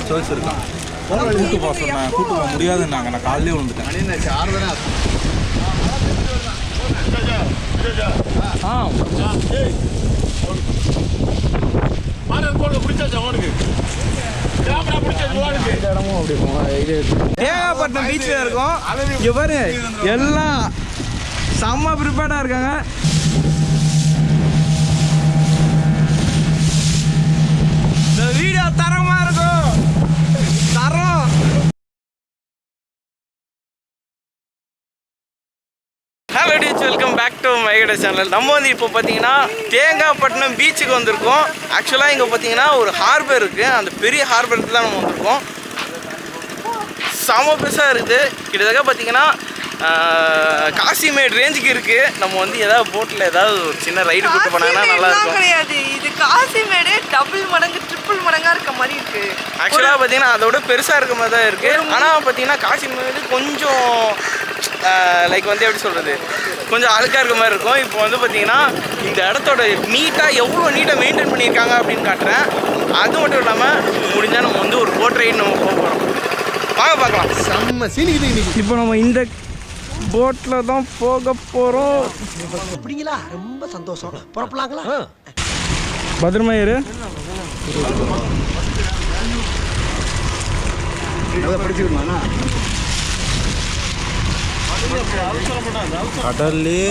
Choice இருக்கான். கூட்டு போக சொன்னேன், கூட்டு போக முடியாதுன்னாங்க. நான் காலையிலே வந்துட்டேன். தேகாப்பட்டினம் பீச்சில் இருக்கோம். இங்கே பாருங்க, எல்லாம் செம்ம ப்ரிப்பேர்டாக இருக்காங்க. இந்த வீடியோ தரமாக இருக்கும். தரம். Hello dudes, welcome back to மைகட சேனல். நம்ம வந்து இப்போ பார்த்தீங்கன்னா தேங்காய்பட்டினம் பீச்சுக்கு வந்திருக்கோம். ஆக்சுவலாக இங்கே பார்த்தீங்கன்னா ஒரு ஹார்பர் இருக்குது. அந்த பெரிய ஹார்பருக்கு தான் நம்ம வந்திருக்கோம். செம பெருசாக இருக்குது. கிட்டத்தட்ட பார்த்தீங்கன்னா காசிமேட் ரேஞ்சுக்கு இருக்குது. நம்ம வந்து ஏதாவது போட்டில் ஏதாவது ஒரு சின்ன ரைடு கூட்டு போனாங்கன்னா நல்லா இருக்கும். கிடையாது, இது காசிமேடு டபுள் மடங்கு ட்ரிபிள் மடங்காக இருக்க மாதிரி இருக்குது. ஆக்சுவலாக பார்த்தீங்கன்னா அதோட பெருசாக இருக்க மாதிரி தான் இருக்குது. ஆனால் பார்த்தீங்கன்னா காசிமேடு கொஞ்சம் லைக் வந்து எப்படி சொல்கிறது, கொஞ்சம் அழுக்காக இருக்க மாதிரி இருக்கும். இப்போ வந்து பார்த்தீங்கன்னா இந்த இடத்தோட நீட்டாக எவ்வளோ நீட்டாக மெயின்டைன் பண்ணியிருக்காங்க அப்படின்னு காட்டுறேன். அது மட்டும் இல்லாமல் முடிஞ்சால் நம்ம வந்து ஒரு போட் ரைடு நம்ம போக போகிறோம். வாங்க பார்க்கலாம். செம்ம சீனிக்குது இன்னைக்கு. இப்போ நம்ம இந்த போட்டில் தான் போக போகிறோம். அப்படிங்களா? ரொம்ப சந்தோஷம். புறப்படலாங்களா? பத்திரமா ஏறு. கடல்லே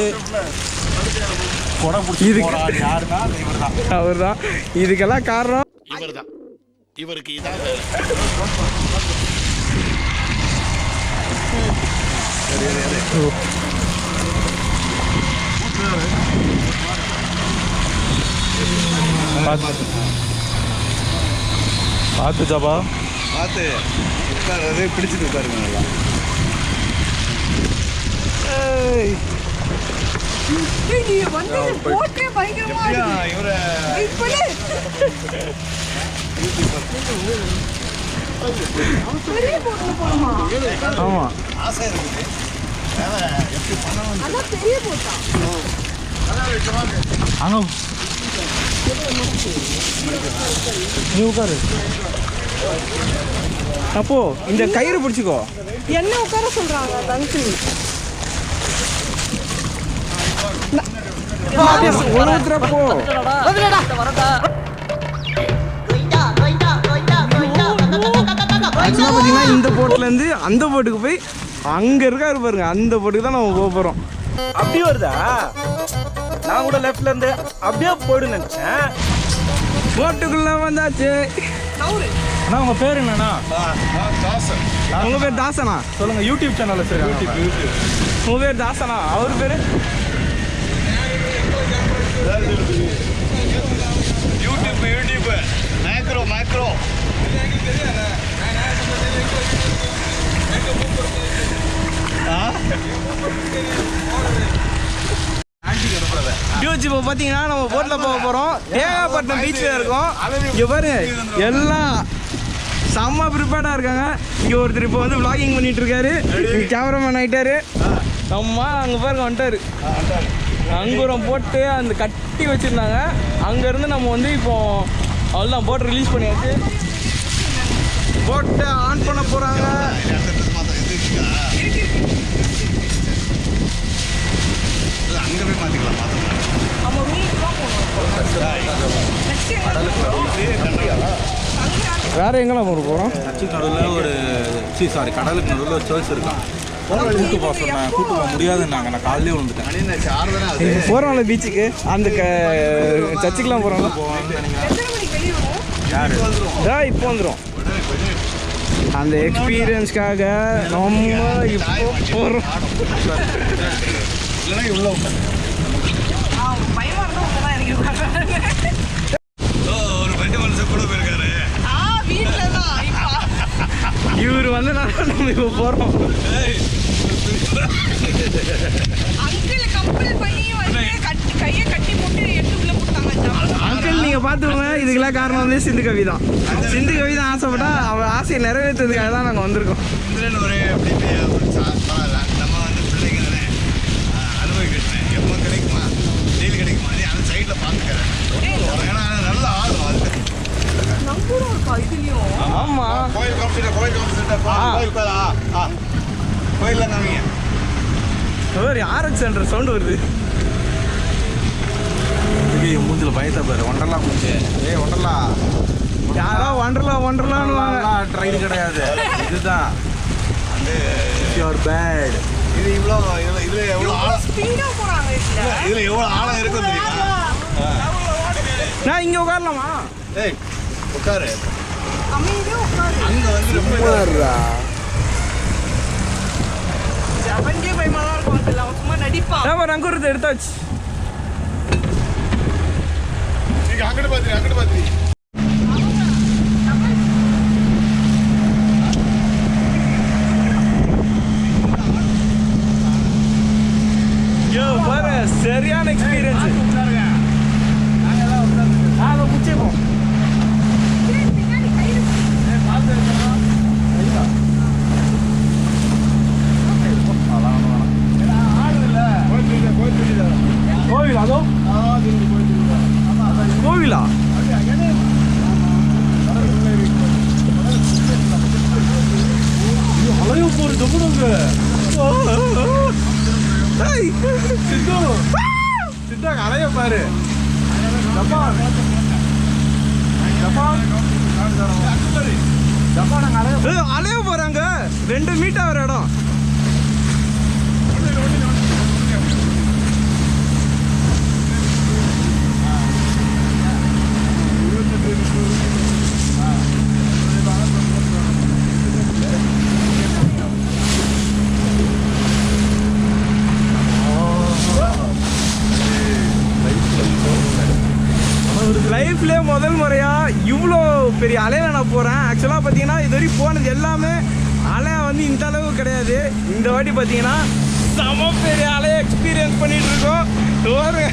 அவர் தான் இதுக்கெல்லாம் காரணம். இவருக்கு இதான் பார்த்து ஜாபா, பார்த்து உட்காரு, பிடிச்சிட்டு உட்காருங்க நல்லா. ஆமாம், ஆசை இருக்குது. அங்கே நீ உட்காரு. அப்போ இந்த கயிறு பிடிச்சிக்கோ. என்ன உட்கார சொல்றாங்க தங்கச்சி? உணவுறப்போ ஆக்சுவலாக பார்த்தீங்கன்னா இந்த போட்லேருந்து அந்த போட்டுக்கு போய் அங்கே இருக்காரு பாருங்க, அந்த போட்டுக்கு தான் நம்ம போக போகிறோம். அப்படி வருதா? நான் கூட லெஃப்ட்ல இருந்து அப்படியே போயிடு நினைச்சேன். போட்டுக்குள்ள வந்தாச்சு. அண்ணா உங்கள் பேர் என்னண்ணா? உங்கள் பேர் தாசனா? சொல்லுங்கள். யூடியூப் சேனலில் சரி. உங்கள் பேர் தாசனா? அவர் பேர் யூடியூப் மேக்ரோ டியூஸ். இப்போ பார்த்தீங்கன்னா நம்ம போட்டில் போக போகிறோம். தேகாப்பட்டினம் பீச்சில் இருக்கோம். இங்கே பாருங்க, எல்லாம் செம்ம ப்ரிப்பேர்டாக இருக்காங்க. இங்கே ஒருத்தர் இப்போ வந்து விளாகிங் பண்ணிட்டு இருக்காரு. இங்கே கேமராமேன் ஆகிட்டாரு. நம்ம அங்கே பாருங்க வந்துட்டாரு. அங்குரம் போட்டு அந்த கட்டி வச்சுருந்தாங்க. அங்கேருந்து நம்ம வந்து இப்போ அவ்வளோதான் போட் ரிலீஸ் பண்ணியாச்சு. போட்டை ஆன் பண்ண போகிறாங்க. அங்கே போய் மாற்றிக்கலாம். வேற எங்கெல்லாம் போகிறோம்? கட்சிக்கு நடுவில் ஒரு கடலுக்கு நடுவில் ஒரு சர்ச் இருக்கான். கூட்டு போக சொன்னேன், கூட்டு போக முடியாதுன்னாங்க. நான் காலையிலே வந்துட்டேன். போகிறோம்ல பீச்சுக்கு, அந்த சர்ச்சுக்கெலாம் போகிறோம்ல. யார் இப்போ வந்துடும். அந்த எக்ஸ்பீரியன்ஸ்க்காக நம்ம இப்போ போகிறோம். இல்லைன்னா இவ்வளோ ஒரு பெரிய மனுஷன் கூட போயிருக்காரு. இவர் வந்து நம்ம இப்போ போகிறோம். அங்கிள் நீங்கள் பார்த்துக்கோங்க, இதுக்கெல்லாம் காரணம் வந்து சிந்து கவி தான். சிந்து கவி தான் ஆசைப்பட்டா அவள் ஆசையை நிறைவேற்றுறதுக்காக தான் நாங்கள் வந்திருக்கோம். ஒரே அப்படின்னு நம்ம வந்து பிள்ளைங்க தானே அனுபவிக்கிறேன். எப்போ கிடைக்குமா, டெய்லி கிடைக்குமா, அந்த சைடில் பார்த்துக்கிறேன். ஏன்னா நல்லா ஆடும். அது கூட இருக்கா இதுலயும்? ஆமா கோயில் காமிச்சிட்டா கோயில் பேரா கோயிலில் காமிங்க. ஒரு ஆர்எக்ஸ்ன்ற சவுண்ட் வருது. மூஞ்சில பயத்தை பாரு. ஒண்டர்லா மூஞ்சி. ஒண்டர்லா யாரோ ஒண்டர்லான்னு ட்ரைடு கிடையாது. இதுதான் யூர் பேட். இது இவ்வளோ இதுல எவ்வளோ ஆழம், ஸ்பீடா போறாங்க இதுல. இதுல எவ்வளோ ஆழம் இருக்கும் தெரியுமா? நான் இங்க உட்காரலாமா? ஏய் உட்காரு. அமைதியா உட்காரு. அங்க வந்து ரொம்ப 7K பயமாலாம் இருக்கும் அதுல. அவன் சும்மா நடிப்பான். ஏன் அங்க ஒரு எடுத்தாச்சு. நீங்க அங்கிட்டு பாத்துறீங்க. யோ பாரு சரியான எக்ஸ்பீரியன்ஸ். அதை முடிச்சேப்போம். கோவில் அதோ கோவிலா? அலையோ போரு ஜம்முங்க. சித்தா அலைய பாரு. அலைய போறாங்க. 2 மீட்டர் வர இடம். லைஃப்லேயே முதல் முறையா இவ்வளோ பெரிய அலையில நான் போகிறேன். ஆக்சுவலாக பார்த்தீங்கன்னா இது வரைக்கும் போனது எல்லாமே அலை வந்து இந்த அளவு கிடையாது. இந்த வாட்டி பார்த்தீங்கன்னா செம பெரிய அலையை எக்ஸ்பீரியன்ஸ் பண்ணிட்டு இருக்கோம். ஒரு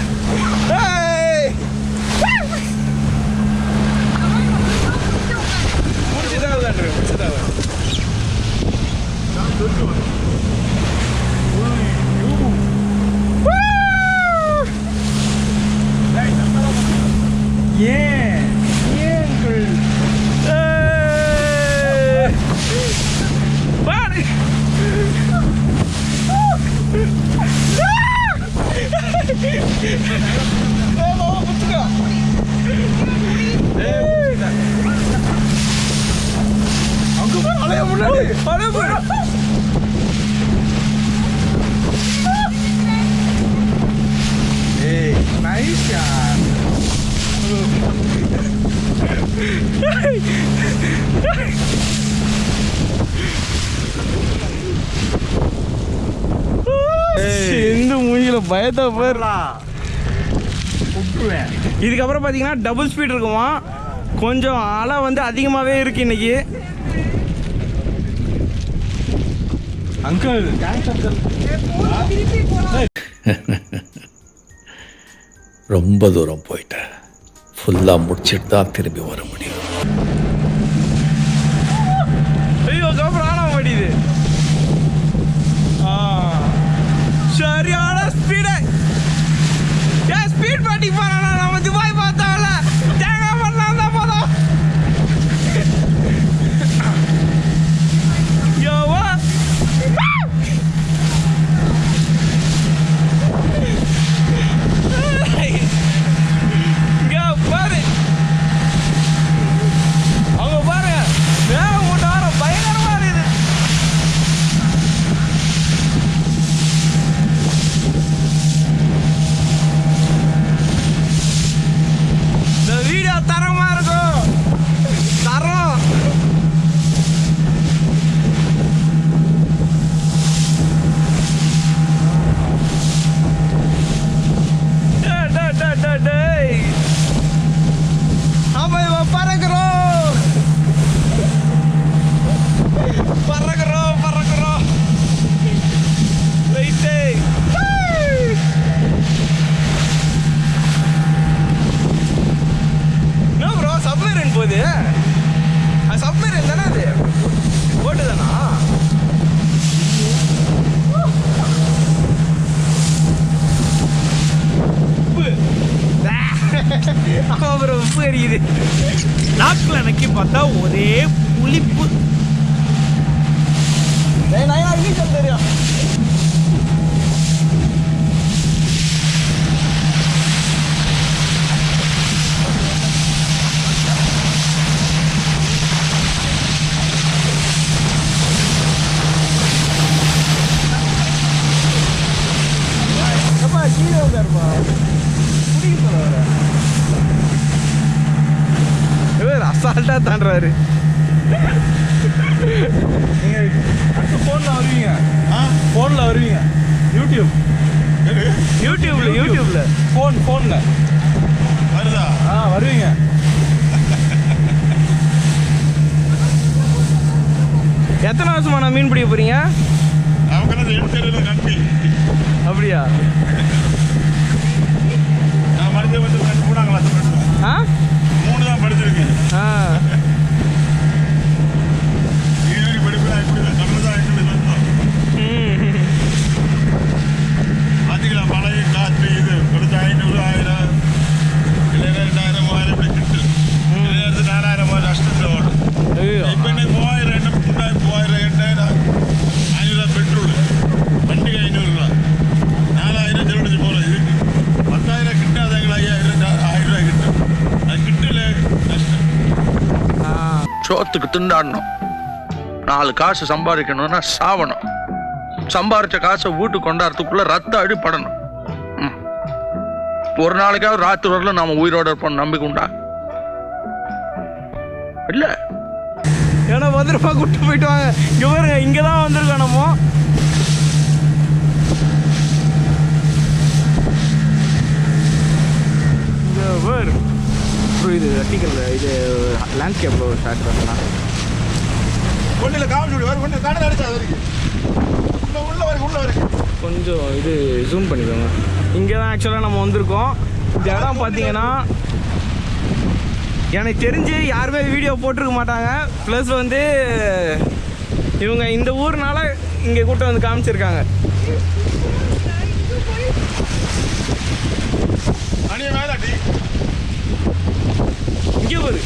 இந்த மூஞ்சில பயத்தை போயிடலாம். இதுக்கப்புறம் பார்த்தீங்கன்னா டபுள் ஸ்பீட் இருக்குமா. கொஞ்சம் அலை வந்து அதிகமாகவே இருக்கு இன்னைக்கு. அங்கிள் ரொம்ப தூரம் போயிட்டேன். ஃபுல்லாக முடிச்சிட்டு தான் திரும்பி வர முடியும். ஐயோ கப்புறம் ஆன மாட்டேது. சரியான ஸ்பீடு. ஏன் ஸ்பீட் பாட்டி போறானா? நம்ம துபாய் பார்த்தால தேங்காய் பண்ணலாம் தான் போதும். யோவா இங்க பாரு, அவங்க பாரு வேகம் போட்டார பயங்கரமா இருக்குது. இந்த வீடியோ தரமா இருக்கும். தரம் பறக்கிறோம். ரைட்டே என்ன ப்ரோ சப்மரீன் போகுது? சப்மரீன் தானே அது? போட்டு தானா? உப்பு. ஆமாம் ப்ரோ, உப்பு எரியுது. நாக்கில் கலக்கி பார்த்தா ஒரே புளிப்பு. நீச்சல் தெரியும். கீழே உட்காருப்பா. இவர் அசால்ட்டா தாண்டுறாரு. நீங்கள் அடுத்து ஃபோனில் வருவீங்க. ஃபோனில் வருவீங்க. யூடியூப்ல ஃபோனில் வருதா? வருவீங்க. எத்தனை வருஷமா நான் மீன் பிடிக்க போறீங்க? அவங்க எடுத்து கண்டி அப்படியா? நான் மனித வந்து கண்டு போனாங்களா? ஆ 3 தான் படிச்சிருக்கேன். ஆ படிப்பு இப்படி தமிழ் தான் எங்களுக்கு வந்தோம். பார்த்தீங்களா மழை காற்று இது கொடுத்த 500 1000 இல்லைன்னா 2000 3000 இப்படி கிட்டு எடுத்து 4000 நஷ்டத்தில் ஓடும். இப்போ என்ன 3000 என்ன 3000 8000 500 பெட்ரோல் வண்டிக்கு 500 ரூபா 4000 செலவழிச்சு போகிறோம். இதுக்கு 10,000 கிட்டாத எங்களுக்கு 1000 ரூபாய் கிட்டும். அது கிட்டல நஷ்டம். சோத்துக்கு திண்டாடணும். 4 காசு சம்பாதிக்கணும்னா சாவணும். சம்பாதிச்ச காசை வீட்டுக்கு கொண்டாடுறதுக்குள்ள ரத்த அடிப்படணும். ஒரு நாளைக்காவது ராத்திரி வரல நாம உயிரோட இருப்போம் நம்பிக்கை உண்டா? இல்ல. ஏன்னா 10 ரூபா கூட்டு போயிட்டு வாங்க. இவருங்க இங்கதான் வந்திருக்கோம் நம்ம. இது வெர்டிக்கல் இது லேண்ட்ஸ்கேப்ல ஒரு ஷாட் பண்ணலாம். ஒன்றில் காவல் வரும் ஒன்று கடை அடிச்சா வரைக்கும் உள்ள வரைக்கும் கொஞ்சம் இது ஜூம் பண்ணிக்கோங்க. இங்கே தான் ஆக்சுவலாக நம்ம வந்திருக்கோம். இந்த இடம் பார்த்தீங்கன்னா எனக்கு தெரிஞ்சு யாருமே வீடியோ போட்டிருக்க மாட்டாங்க. ப்ளஸ் வந்து இவங்க இந்த ஊர்னால இங்கே கூட்டம் வந்து காமிச்சிருக்காங்க. இங்கே ஒரு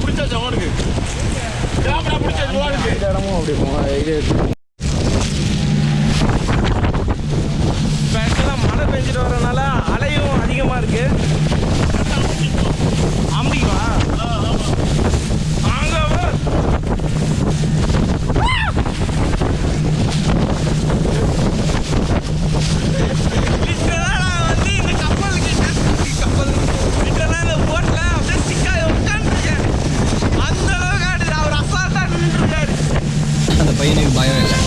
பிடிச்சாச்சா உனக்கு கேமரா பிடிச்சாச்சு உனக்கு இந்த இடமும் அப்படி போங்க. இது ஸ்பெஷலாக மழை பெஞ்சிட்டு வரனால அலையும் அதிகமாக இருக்கு. அம்பிவா அங்கே வந்து இந்த கப்பல் இதெல்லாம் இந்த போட்டில் அப்படியே சிக்காய் உட்காந்துருக்கேன். அந்த அளவுக்கு ஆடுது. அவர் அசால்ட்டாக நின்றுருக்காரு. அந்த பையனுக்கு பயம் இல்லை.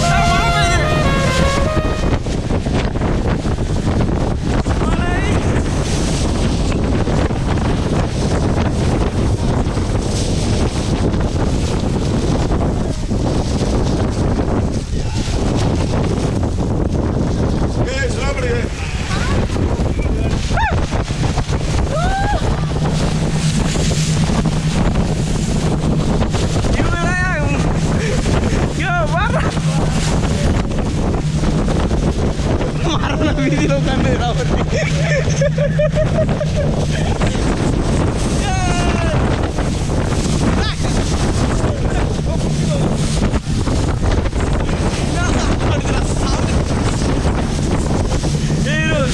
வீதியில் உட்காந்து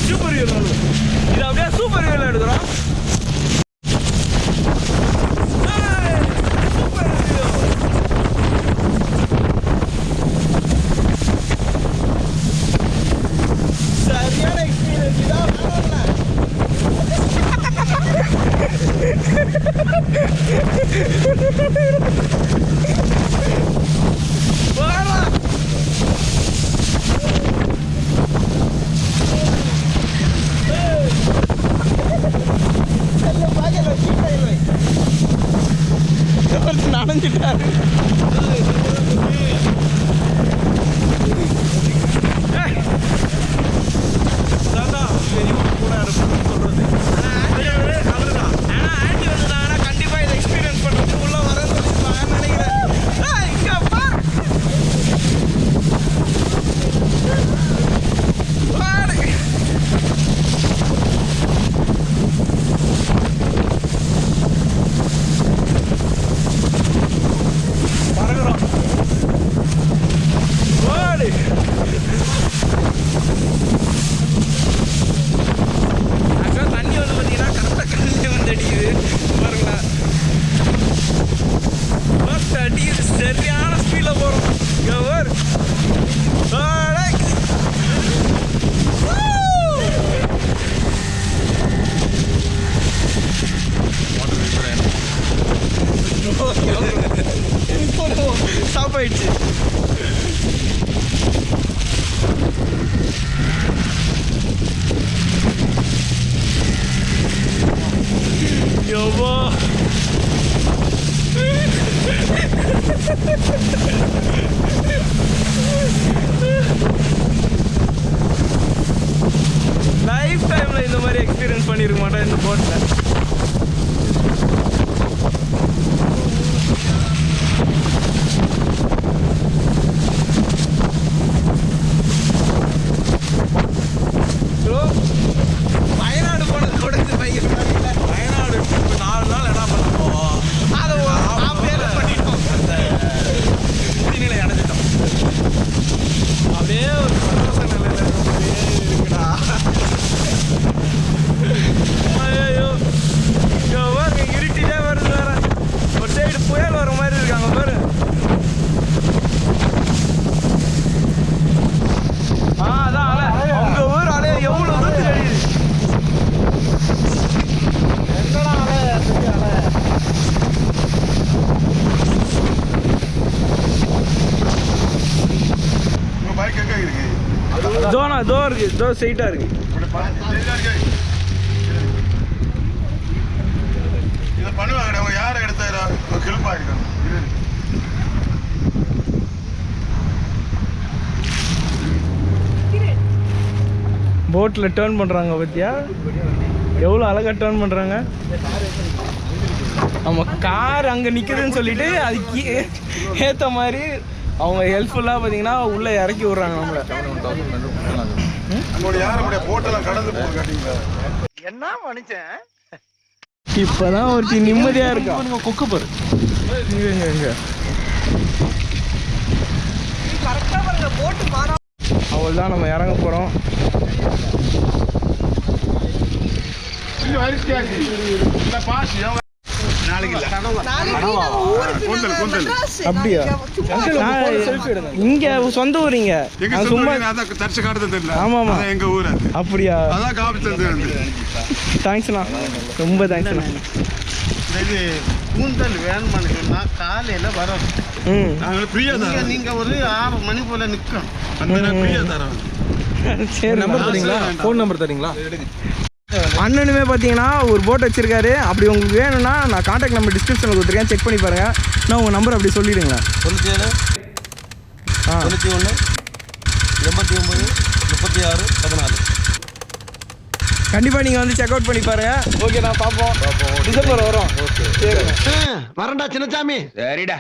சூப்பர் ஹீரோ. இது அப்படியே சூப்பர் ஹீரோ எடுக்கிறோம். சரியான எக்ஸ்பீரியன்ஸ் இதான். நனைஞ்சிட்டாரு. பண்ணிருக்க மாட்டோம் இந்த போட்டில். வயநாடு போனது கூட பயங்கரமாக இல்லை. வயநாடு இப்போ 4 நாள் என்ன பண்ண போவோம், அதை பண்ணிட்டோம். அந்த நிலை அடைஞ்சிட்டோம். அப்படியே ஒரு சந்தோஷ நிலையில் இருக்க மாதிரியே இருக்குடா. ஐயோ இங்கே பாருங்க, இருட்டிட்டே வருது வேற. ஒரு சைடு புயல் வர மாதிரி இருக்காங்க பாரு. அதான் அலை. அவங்க ஊர் அலை எவ்வளோ தூரத்துக்கு அடிக்குது. என்னடா அலை அலை. உங்க பைக் எங்க இருக்கு? தோனா தோ இருக்கு, தோ ஸ்ட்ரைட்டா இருக்கு. இதை பண்ணுவாங்க. அவங்க யாரை எடுத்தாரா கிளப்பா இருக்கணும். போட்டில் டேர்ன் பண்ணுறாங்க பார்த்தியா, எவ்வளோ அழகாக டேர்ன் பண்ணுறாங்க. நம்ம கார் அங்கே நிற்குதுன்னு சொல்லிட்டு அதுக்கு ஏற்ற மாதிரி அவங்க ஹெல்ப்ஃபுல்லாக பார்த்தீங்கன்னா உள்ளே இறக்கி விட்றாங்க நம்மளை. நம்மளோட யாருடைய போட்டெல்லாம் கடந்து போக காட்டிங்களா? என்ன மனுஷன் இப்போதான் ஒருத்தி நிம்மதியாக இருக்கா. கொக்கு பாரு. கரெக்டாக பாருங்க போட்டு மாறா. அவள் தான் நம்ம இறங்க போகிறோம். நாளைக்கு இல்ல. அப்படியா? இங்கே சொந்த ஊர் இங்கே. நான் சும்மா தரிச காட்டுறது தெரியல. ஆமாம்மா, எங்க ஊர் அது. அப்படியா? அதான் காப்பி தந்து. தேங்க்ஸ்ண்ணா, ரொம்ப தேங்க்ஸ்ண்ணா. இது கூந்தல் வேணுமான்னு சொன்னா காலையில வரும். ம் நாங்கள் ஃப்ரீயா தரோம். நீங்க ஒரு 6 மணி போல நிற்கும். அந்த ஃப்ரீயா தரோம். சரி, நம்பர் தரீங்களா? ஃபோன் நம்பர் தரீங்களா? அண்ணனுமே பார்த்தீங்கன்னா ஒரு போட் வச்சிருக்காரு. அப்படி உங்களுக்கு வேணும்னா நான் கான்டாக்ட் நம்பர் டிஸ்கிரிப்ஷனில் கொடுத்துருக்கேன், செக் பண்ணி பாருங்கள். நான் உங்கள் நம்பர் அப்படி சொல்லிடுங்களேன். 97 91 89 36 14. கண்டிப்பாக நீங்கள் வந்து செக் அவுட் பண்ணி பாருங்கள். ஓகே, நான் பார்ப்போம். டிசம்பர் வரும். ஓகே, சரி. வரண்டா சின்னசாமி. சரிடா.